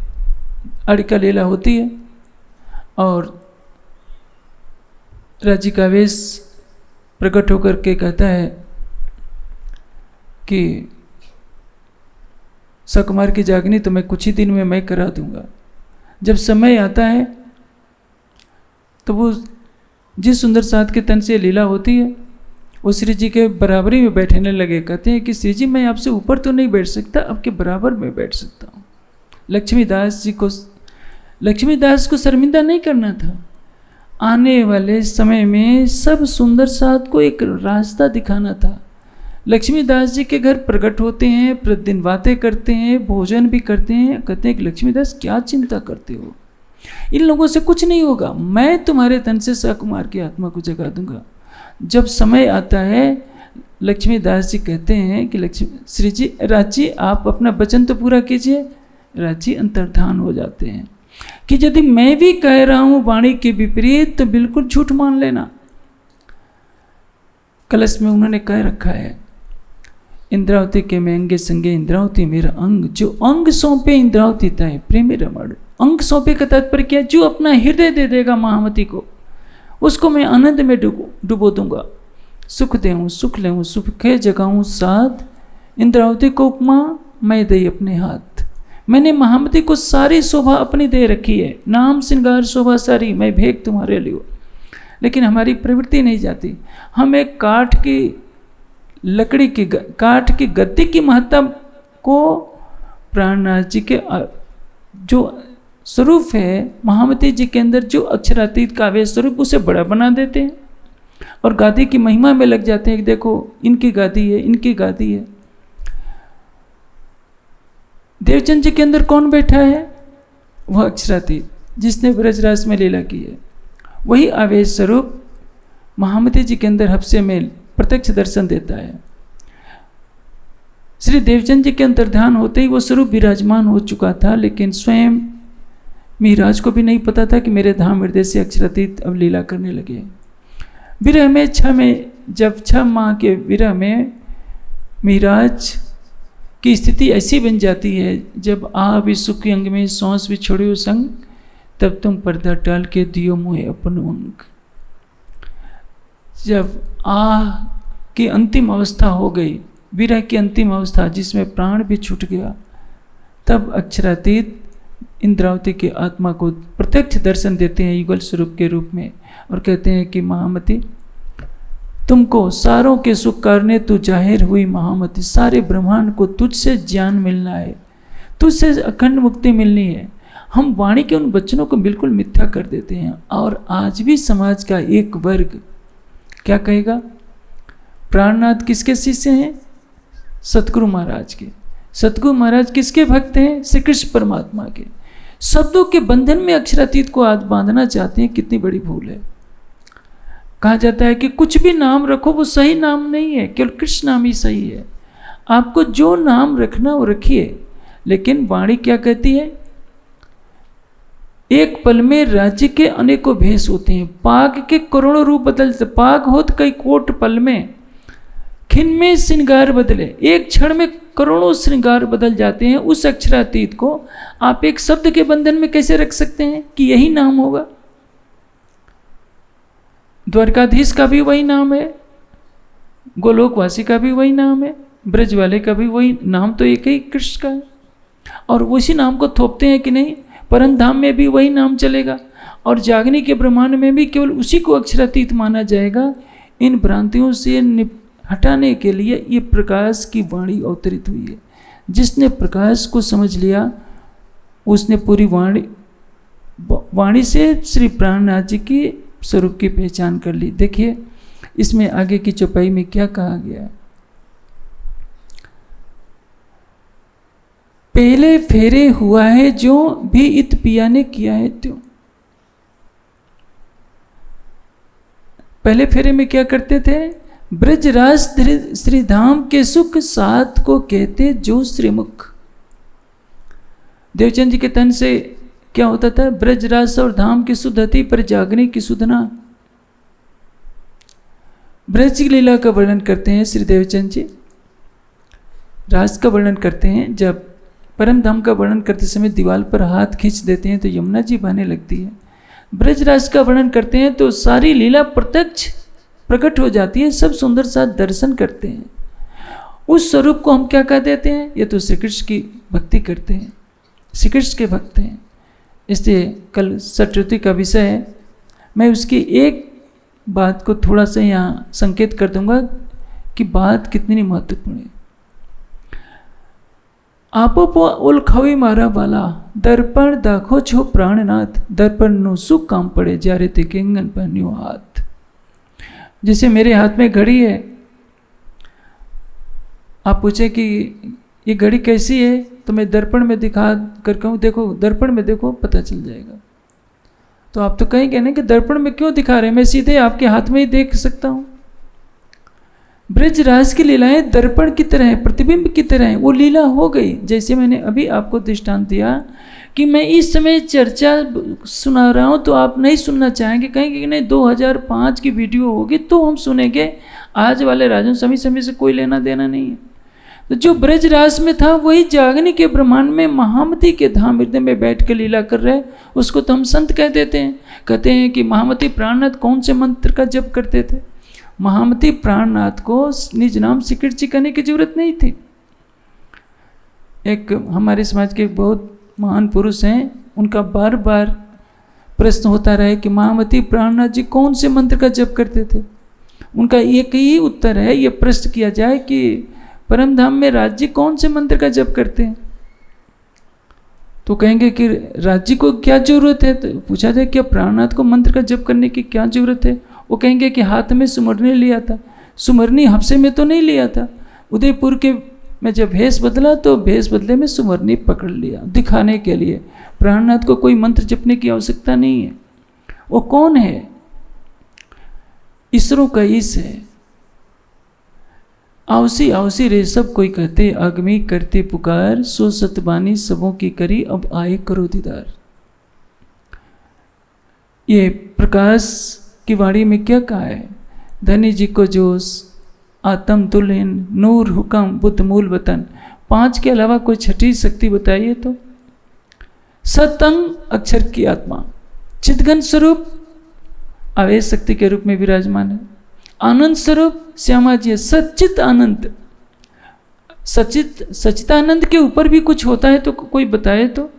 अड़िका लीला होती है और राजी का वेश प्रकट होकर के कहता है कि सकुमार की जागनी तो मैं कुछ ही दिन में मैं करा दूंगा। जब समय आता है तो वो जिस सुंदर साथ के तन से लीला होती है वो श्री जी के बराबरी में बैठने लगे। कहते हैं कि श्री जी मैं आपसे ऊपर तो नहीं बैठ सकता, आपके बराबर में बैठ सकता हूँ। लक्ष्मीदास को शर्मिंदा नहीं करना था। आने वाले समय में सब सुंदर साथ को एक रास्ता दिखाना था। लक्ष्मीदास जी के घर प्रकट होते हैं, प्रतिदिन बातें करते हैं, भोजन भी करते हैं। कहते हैं कि लक्ष्मीदास क्या चिंता करते हो, इन लोगों से कुछ नहीं होगा, मैं तुम्हारे तन से सकुमार की आत्मा को जगा दूंगा। जब समय आता है लक्ष्मीदास जी कहते हैं कि श्री जी, राज जी आप अपना वचन तो पूरा कीजिए। राज जी अंतर्धान हो जाते हैं कि यदि मैं भी कह रहा हूं वाणी के विपरीत तो बिल्कुल झूठ मान लेना। कलश में उन्होंने कह रखा है, इंद्रावती के मैं अंगे संगे इंद्रावती मेरा अंग, जो अंग सौंपे इंद्रावती तय प्रेमी रमण। अंग सौंपे का तात्पर्य क्या? जो अपना हृदय दे देगा महामती को, उसको मैं आनंद में डुबो दूंगा। सुख देऊँ सुख लेऊँ सुखे जगाऊँ साथ, इंद्रावती को उपमा मैं दई अपने हाथ। मैंने महामती को सारी शोभा अपनी दे रखी है, नाम श्रृंगार शोभा सारी मैं भेग तुम्हारे लिए। लेकिन हमारी प्रवृत्ति नहीं जाती। हम एक काठ की लकड़ी की काठ की गद्दी की महत्ता को प्राणनाथ जी के जो स्वरूप है, महामती जी के अंदर जो अक्षरातीत काव्य स्वरूप, उसे बड़ा बना देते हैं और गादी की महिमा में लग जाते हैं कि देखो इनकी गादी है, इनकी गादी है। देवचंद जी के अंदर कौन बैठा है? वह अक्षरातीत जिसने ब्रजराज में लीला की है। वही आवेश स्वरूप महामती जी के अंदर हफ्से में प्रत्यक्ष दर्शन देता है। श्री देवचंद जी के अंतर्ध्यान होते ही वो स्वरूप विराजमान हो चुका था, लेकिन स्वयं मिहिराज को भी नहीं पता था कि मेरे धाम हृदय से अक्षरातीत अब लीला करने लगे। विरह में जब 6 माह के विरह में मिहिराज की स्थिति ऐसी बन जाती है, जब आ भी सुख अंग में सांस भी छोड़ियो संग, तब तुम पर्दा टाल के दियो मुहे अपन अंग। जब आह की अंतिम अवस्था हो गई, विरह की अंतिम अवस्था जिसमें प्राण भी छूट गया, तब अक्षरातीत इंद्रावती की आत्मा को प्रत्यक्ष दर्शन देते हैं युगल स्वरूप के रूप में और कहते हैं कि महामती तुमको सारों के सुख करने तू जाहिर हुई महामती, सारे ब्रह्मांड को तुझसे ज्ञान मिलना है, तुझसे अखंड मुक्ति मिलनी है। हम वाणी के उन वचनों को बिल्कुल मिथ्या कर देते हैं और आज भी समाज का एक वर्ग क्या कहेगा? प्राणनाथ किसके शिष्य हैं? सतगुरु महाराज के। सतगुरु महाराज किसके भक्त हैं? श्री कृष्ण परमात्मा के। शब्दों के बंधन में अक्षरातीत को आज बांधना चाहते हैं, कितनी बड़ी भूल है। कहा जाता है कि कुछ भी नाम रखो, वो सही नाम नहीं है, केवल कृष्ण नाम ही सही है। आपको जो नाम रखना वो रखिए, लेकिन वाणी क्या कहती है? एक पल में राज्य के अनेकों भेष होते हैं, पाग के करोड़ों रूप बदलते, पाग होत कई कोट पल में, खिन में श्रृंगार बदले, एक क्षण में करोड़ों श्रृंगार बदल जाते हैं। उस अक्षरातीत को आप एक शब्द के बंधन में कैसे रख सकते हैं कि यही नाम होगा? द्वारकाधीश का भी वही नाम है, गोलोकवासी का भी वही नाम है, ब्रज वाले का भी वही नाम, तो एक ही कृष्ण का है। और उसी नाम को थोपते हैं कि नहीं, परम धाम में भी वही नाम चलेगा और जागनी के ब्रह्मांड में भी केवल उसी को अक्षरातीत माना जाएगा। इन भ्रांतियों से हटाने के लिए ये प्रकाश की वाणी अवतरित हुई है। जिसने प्रकाश को समझ लिया उसने पूरी वाणी से श्री प्राणनाथ जी की स्वरूप की पहचान कर ली। देखिए इसमें आगे की चौपाई में क्या कहा गया है। पहले फेरे हुआ है जो भी इत पिया ने किया है त्यों। पहले फेरे में क्या करते थे? ब्रजराज श्री धाम के सुख साथ को कहते जो श्रीमुख। देवचंद जी के तन से क्या होता था? ब्रजराज और धाम की सुधति पर जागने की सुधना। ब्रज की लीला का वर्णन करते हैं श्री देवचंद जी, रास का वर्णन करते हैं। जब परम धाम का वर्णन करते समय दीवार पर हाथ खींच देते हैं तो यमुना जी बहने लगती है। ब्रजराज का वर्णन करते हैं तो सारी लीला प्रत्यक्ष प्रकट हो जाती है, सब सुंदर सा दर्शन करते हैं। उस स्वरूप को हम क्या कह देते हैं? ये तो श्री कृष्ण की भक्ति करते हैं, श्री कृष्ण के भक्त हैं। इसलिए कल सटरुति का विषय है, मैं उसकी एक बात को थोड़ा सा यहाँ संकेत कर दूंगा कि बात कितनी महत्वपूर्ण है। आपो पो उलखावी मारा वाला दर्पण दाखो छो प्राणनाथ, दर्पण नो सुख काम पड़े जारे ते केंगन पहन्यो हाथ। जैसे मेरे हाथ में घड़ी है, आप पूछे कि ये घड़ी कैसी है, तो मैं दर्पण में दिखा कर कहूँ देखो, दर्पण में देखो, पता चल जाएगा। तो आप तो कहेंगे ना कि दर्पण में क्यों दिखा रहे हैं, मैं सीधे आपके हाथ में ही देख सकता हूँ। ब्रजराज की लीलाएं दर्पण की तरह है, प्रतिबिंब की तरह है। वो लीला हो गई, जैसे मैंने अभी आपको दृष्टांत दिया कि मैं इस समय चर्चा सुना रहा हूँ तो आप नहीं सुनना चाहेंगे, कहेंगे कि नहीं 2005 की वीडियो होगी तो हम सुनेंगे, आज वाले राजन समय समय से कोई लेना देना नहीं है। तो जो ब्रजराज में था वही जागने के ब्रह्मांड में महामती के धाम हृदय में बैठ के लीला कर रहे, उसको तो हम संत कह देते हैं। कहते हैं कि महामती प्राणनाथ कौन से मंत्र का जप करते थे? महामती प्राणनाथ को निज नाम श्री कृष्ण जी कहने की जरूरत नहीं थी। एक हमारे समाज के बहुत महान पुरुष हैं, उनका बार बार प्रश्न होता रहा कि महामती प्राणनाथ जी कौन से मंत्र का जप करते थे? उनका एक ही उत्तर है, ये प्रश्न किया जाए कि परम धाम में राज जी कौन से मंत्र का जप करते हैं? तो कहेंगे कि राज जी को क्या जरूरत है? तो पूछा जाए क्या प्राणनाथ को मंत्र का जप करने की क्या जरूरत है? वो कहेंगे कि हाथ में सुमरनी लिया था, सुमरनी हफ्से में तो नहीं लिया था, उदयपुर के में जब भेष बदला तो भेष बदले में सुमरनी पकड़ लिया दिखाने के लिए। प्राणनाथ को कोई मंत्र जपने की आवश्यकता नहीं है। वो कौन है? ईश्वरों का ईश है। आवसी आवसी रे सब कोई कहते, अग्नि करते पुकार, सो सतबानी सबों की करी, अब आए करो दीदार। ये प्रकाश की वाणी में क्या कहा है? धनी जी को जोश, आत्म तुल्यन, नूर हुक्म, बुद्ध मूल वतन। 5 के अलावा कोई छठी शक्ति बताइए तो? सतंग अक्षर की आत्मा, चिदघन स्वरूप आवेश शक्ति के रूप में विराजमान है। आनंद स्वरूप श्यामा जी है, सच्चित आनंद। सच्चितानंद के ऊपर भी कुछ होता है तो कोई बताए तो?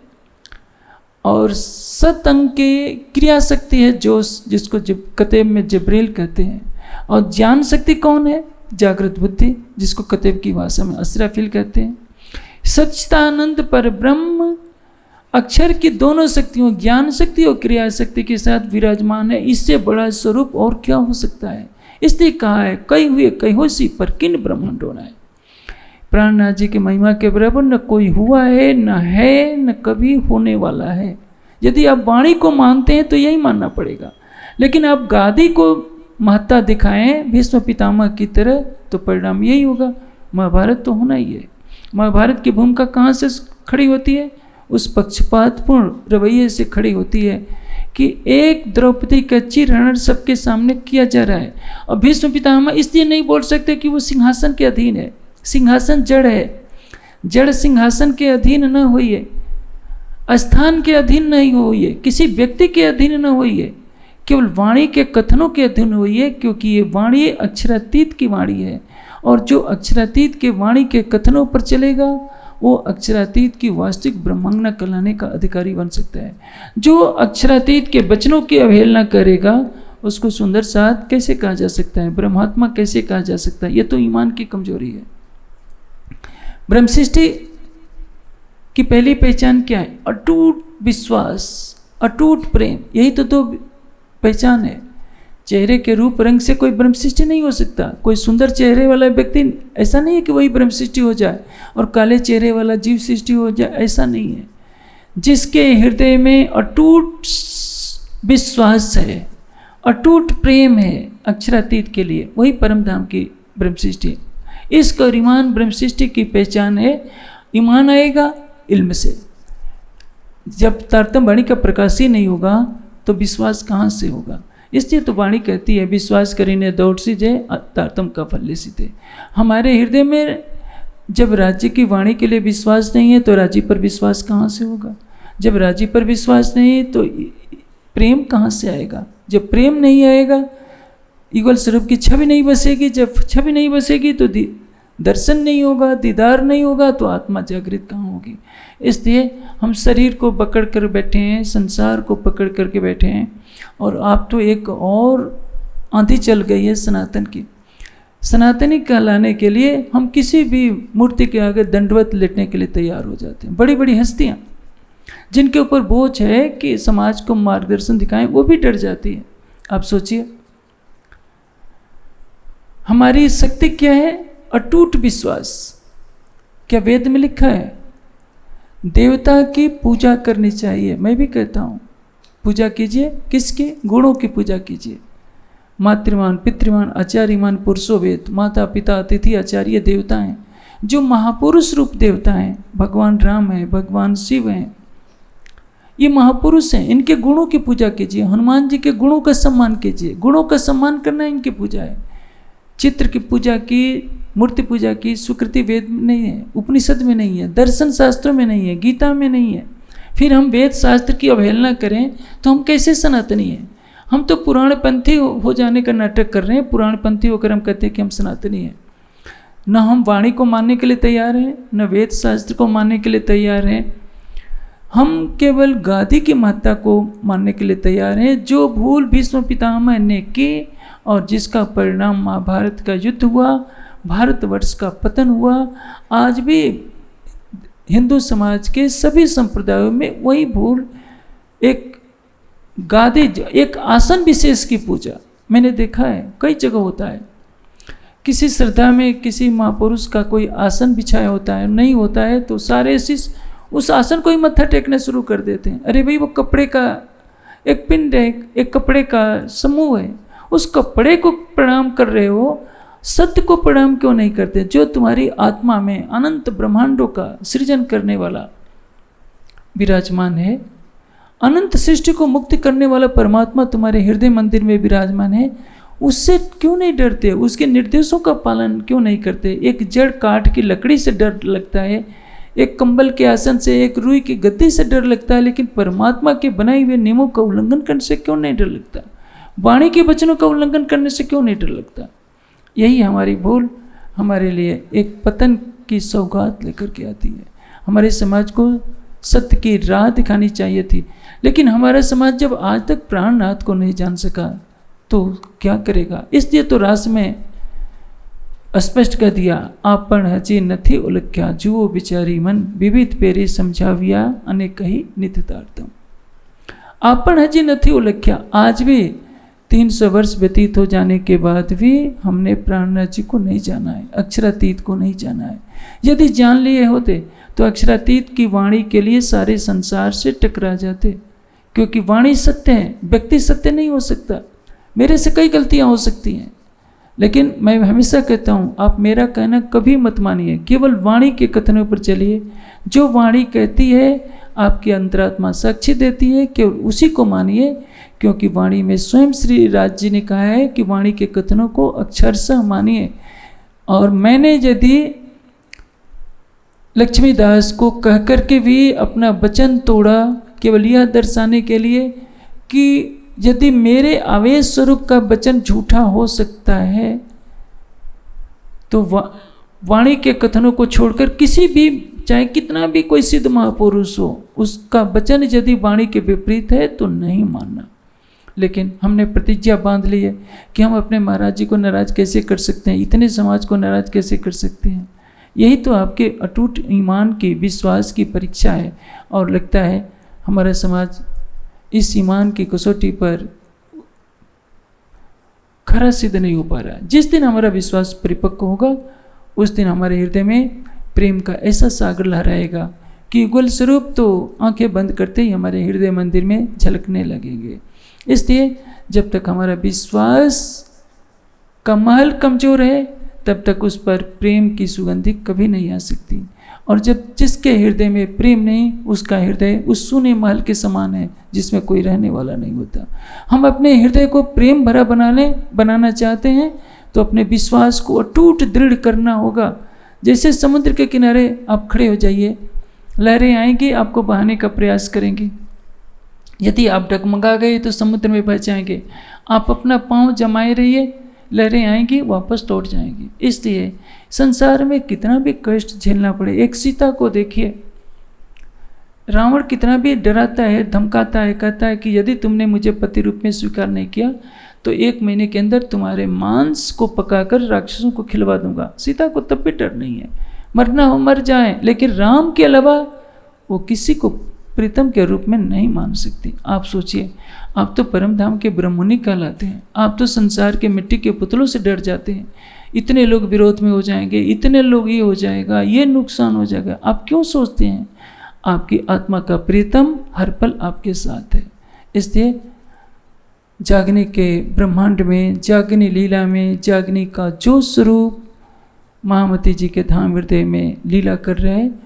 और सतंग के क्रिया शक्ति है जोश, जिसको कतेब में जबरेल कहते हैं। और ज्ञान शक्ति कौन है? जागृत बुद्धि, जिसको कतेब की भाषा में असराफिल कहते हैं। सच्चिदानंद पर ब्रह्म अक्षर की दोनों शक्तियों, ज्ञान शक्ति और क्रिया शक्ति के साथ विराजमान है। इससे बड़ा स्वरूप और क्या हो सकता है? इसलिए कहा है कई हुए कई होशी पर किन ब्रह्मांड होना है। प्राणनाथ जी की महिमा के बराबर न कोई हुआ है, न है, न कभी होने वाला है। यदि आप वाणी को मानते हैं तो यही मानना पड़ेगा, लेकिन आप गादी को महत्ता दिखाएं भीष्म पितामह की तरह तो परिणाम यही होगा। महाभारत तो होना ही है। महाभारत की भूमिका कहाँ से खड़ी होती है? उस पक्षपातपूर्ण रवैये से खड़ी होती है कि एक द्रौपदी का चिरण सबके सामने किया जा रहा है। और भीष्म पितामह इसलिए नहीं बोल सकते कि वो सिंहासन के अधीन है। सिंहासन जड़ है, जड़ सिंहासन के अधीन न होइए, स्थान के अधीन नहीं होइए, किसी व्यक्ति के अधीन न होइए, केवल वाणी के कथनों के अधीन होइए, क्योंकि ये वाणी अक्षरातीत की वाणी है। और जो अक्षरातीत के वाणी के कथनों पर चलेगा वो अक्षरातीत की वास्तविक ब्रह्मांगना कहलाने का अधिकारी बन सकता है। जो अक्षरातीत के वचनों की अवहेलना करेगा उसको सुंदर साध कैसे कहा जा सकता है? ब्रह्मात्मा कैसे कहा जा सकता है? ये तो ईमान की कमजोरी है। ब्रह्म सृष्टि की पहली पहचान क्या है? अटूट विश्वास, अटूट प्रेम। यही तो दो पहचान है। चेहरे के रूप रंग से कोई ब्रह्म सृष्टि नहीं हो सकता। कोई सुंदर चेहरे वाला व्यक्ति ऐसा नहीं है कि वही ब्रह्म सृष्टि हो जाए, और काले चेहरे वाला जीव सृष्टि हो जाए, ऐसा नहीं है। जिसके हृदय में अटूट विश्वास है अटूट प्रेम है अक्षरातीत के लिए, वही परम धाम की ब्रह्म सृष्टि। इश्क और ईमान ब्रह्म सृष्टि की पहचान है। ईमान आएगा इल्म से। जब तारतम वाणी का प्रकाश ही नहीं होगा तो विश्वास कहाँ से होगा? इसलिए तो वाणी कहती है विश्वास करीने दौड़ सी जय तारतम का फल सीधे। हमारे हृदय में जब राज्य की वाणी के लिए विश्वास नहीं है तो राज्य पर विश्वास कहाँ से होगा? जब राज्य पर विश्वास नहीं है तो प्रेम कहाँ से आएगा? जब प्रेम नहीं आएगा, युगल स्वरूप की छवि नहीं बसेगी। जब छवि नहीं बसेगी तो दर्शन नहीं होगा, दीदार नहीं होगा, तो आत्मा जागृत कहाँ होगी? इसलिए हम शरीर को पकड़ कर बैठे हैं, संसार को पकड़ करके बैठे हैं। और आप तो एक और आंधी चल गई है सनातन की। सनातनी कहलाने के लिए हम किसी भी मूर्ति के आगे दंडवत लेटने के लिए तैयार हो जाते हैं। बड़ी बड़ी हस्तियाँ जिनके ऊपर बोझ है कि समाज को मार्गदर्शन दिखाएं, वो भी डर जाती है। आप सोचिए, हमारी शक्ति क्या है? अटूट विश्वास। क्या वेद में लिखा है? देवता की पूजा करनी चाहिए। मैं भी कहता हूँ पूजा कीजिए। किसके? गुणों की पूजा कीजिए। मातृमान, पितृमान, आचार्यमान पुरुषो वेद। माता पिता अतिथि आचार्य देवता हैं, जो महापुरुष रूप देवता हैं। भगवान राम हैं, भगवान शिव हैं, ये महापुरुष हैं। इनके गुणों की पूजा कीजिए। हनुमान जी के गुणों का सम्मान कीजिए। गुणों का सम्मान करना इनकी पूजा है। चित्र की पूजा की, मूर्ति पूजा की स्वीकृति वेद में नहीं है, उपनिषद में नहीं है, दर्शन शास्त्रों में नहीं है, गीता में नहीं है। फिर हम वेद शास्त्र की अवहेलना करें तो हम कैसे सनातनी हैं? हम तो पुराणपंथी हो जाने का नाटक कर रहे हैं। पुराणपंथी होकर हम कहते हैं कि हम सनातनी हैं। न हम वाणी को मानने के लिए तैयार हैं, न वेद शास्त्र को मानने के लिए तैयार हैं। हम केवल गादी की महत्ता को मानने के लिए तैयार हैं। जो भूल भीष्म पितामह ने की और जिसका परिणाम महाभारत का युद्ध हुआ, भारतवर्ष का पतन हुआ, आज भी हिंदू समाज के सभी संप्रदायों में वही भूल, एक गादी, एक आसन विशेष की पूजा मैंने देखा है कई जगह होता है। किसी श्रद्धा में किसी महापुरुष का कोई आसन बिछाया होता है, नहीं होता है तो सारे शिष्य उस आसन को ही मत्था टेकना शुरू कर देते हैं। अरे भाई, वो कपड़े का एक पिंड है, एक कपड़े का समूह है, उस कपड़े को प्रणाम कर रहे हो, सत्य को प्रणाम क्यों नहीं करते? जो तुम्हारी आत्मा में अनंत ब्रह्मांडों का सृजन करने वाला विराजमान है, अनंत सृष्टि को मुक्ति करने वाला परमात्मा तुम्हारे हृदय मंदिर में विराजमान है, उससे क्यों नहीं डरते? उसके निर्देशों का पालन क्यों नहीं करते? एक जड़ काठ की लकड़ी से डर लगता है, एक कंबल के आसन से, एक रुई की गद्दी से डर लगता है, लेकिन परमात्मा के बनाए हुए नियमों का उल्लंघन करने से क्यों नहीं डर लगता? वाणी के वचनों का उल्लंघन करने से क्यों नहीं डर लगता? यही हमारी भूल हमारे लिए एक पतन की सौगात लेकर के आती है। हमारे समाज को सत्य की राह दिखानी चाहिए थी, लेकिन हमारा समाज जब आज तक प्राणनाथ को नहीं जान सका तो क्या करेगा? इसलिए तो रास में स्पष्ट कर दिया, आपन हची नथी उलख्या, जुओ बिचारी मन विविध पेरी समझाविया अनेक कही नित्यतार्थम। आपन हची नथी उलख्या। आज भी 300 वर्ष व्यतीत हो जाने के बाद भी हमने प्राणनाथ जी को नहीं जाना है, अक्षरातीत को नहीं जाना है। यदि जान लिए होते तो अक्षरातीत की वाणी के लिए सारे संसार से टकरा जाते, क्योंकि वाणी सत्य है, व्यक्ति सत्य नहीं हो सकता। मेरे से कई गलतियां हो सकती हैं, लेकिन मैं हमेशा कहता हूँ आप मेरा कहना कभी मत मानिए, केवल वाणी के कथनों पर चलिए। जो वाणी कहती है आपकी अंतरात्मा साक्षी देती है, केवल उसी को मानिए, क्योंकि वाणी में स्वयं श्री राज जी ने कहा है कि वाणी के कथनों को अक्षरशः मानिए। और मैंने यदि लक्ष्मीदास को कह करके भी अपना वचन तोड़ा, केवल यह दर्शाने के लिए कि यदि मेरे आवेश स्वरूप का वचन झूठा हो सकता है, तो वाणी के कथनों को छोड़कर किसी भी, चाहे कितना भी कोई सिद्ध महापुरुष हो, उसका वचन यदि वाणी के विपरीत है तो नहीं मानना। लेकिन हमने प्रतिज्ञा बांध ली है कि हम अपने महाराज जी को नाराज कैसे कर सकते हैं, इतने समाज को नाराज कैसे कर सकते हैं। यही तो आपके अटूट ईमान की, विश्वास की परीक्षा है। और लगता है हमारा समाज इस ईमान की कसौटी पर खरा सिद्ध नहीं हो पा रहा है। जिस दिन हमारा विश्वास परिपक्व होगा, उस दिन हमारे हृदय में प्रेम का ऐसा सागर लहराएगा कि युगल स्वरूप तो आंखें बंद करते ही हमारे हृदय मंदिर में झलकने लगेंगे। इसलिए जब तक हमारा विश्वास का महल कमजोर है तब तक उस पर प्रेम की सुगंधी कभी नहीं आ सकती। और जब जिसके हृदय में प्रेम नहीं, उसका हृदय उस सूने महल के समान है जिसमें कोई रहने वाला नहीं होता। हम अपने हृदय को प्रेम भरा बनाना चाहते हैं तो अपने विश्वास को अटूट दृढ़ करना होगा। जैसे समुद्र के किनारे आप खड़े हो जाइए, लहरें आएंगी, आपको बहाने का प्रयास करेंगी। यदि आप डगमगा गए तो समुद्र में बह जाएंगे। आप अपना पाँव जमाए रहिए, लहरें आएंगी, वापस लौट जाएंगी। इसलिए संसार में कितना भी कष्ट झेलना पड़े, एक सीता को देखिए, रावण कितना भी डराता है, धमकाता है, कहता है कि यदि तुमने मुझे पति रूप में स्वीकार नहीं किया तो 1 महीने के अंदर तुम्हारे मांस को पकाकर राक्षसों को खिलवा दूंगा। सीता को तब भी डर नहीं है, मरना हो मर जाए, लेकिन राम के अलावा वो किसी को प्रीतम के रूप में नहीं मान सकती। आप सोचिए, आप तो परम धाम के ब्रह्ममुनि कहलाते हैं, आप तो संसार के मिट्टी के पुतलों से डर जाते हैं। इतने लोग विरोध में हो जाएंगे, इतने लोग ये हो जाएगा, ये नुकसान हो जाएगा, आप क्यों सोचते हैं? आपकी आत्मा का प्रीतम हर पल आपके साथ है। इसलिए जागने के ब्रह्मांड में, जागनी लीला में, जागनी का जो स्वरूप महामती जी के धाम हृदय में लीला कर रहे हैं,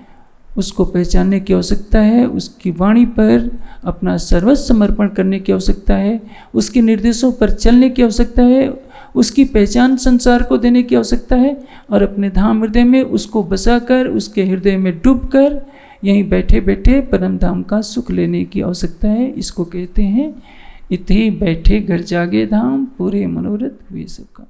उसको पहचानने की आवश्यकता है। उसकी वाणी पर अपना सर्वस्व समर्पण करने की आवश्यकता है। उसके निर्देशों पर चलने की आवश्यकता है। उसकी पहचान संसार को देने की आवश्यकता है और अपने धाम हृदय में उसको बसाकर, उसके हृदय में डूबकर यहीं बैठे बैठे परम धाम का सुख लेने की आवश्यकता है। इसको कहते हैं इति बैठे घर जागे धाम, पूरे मनोरथ हुए सबका।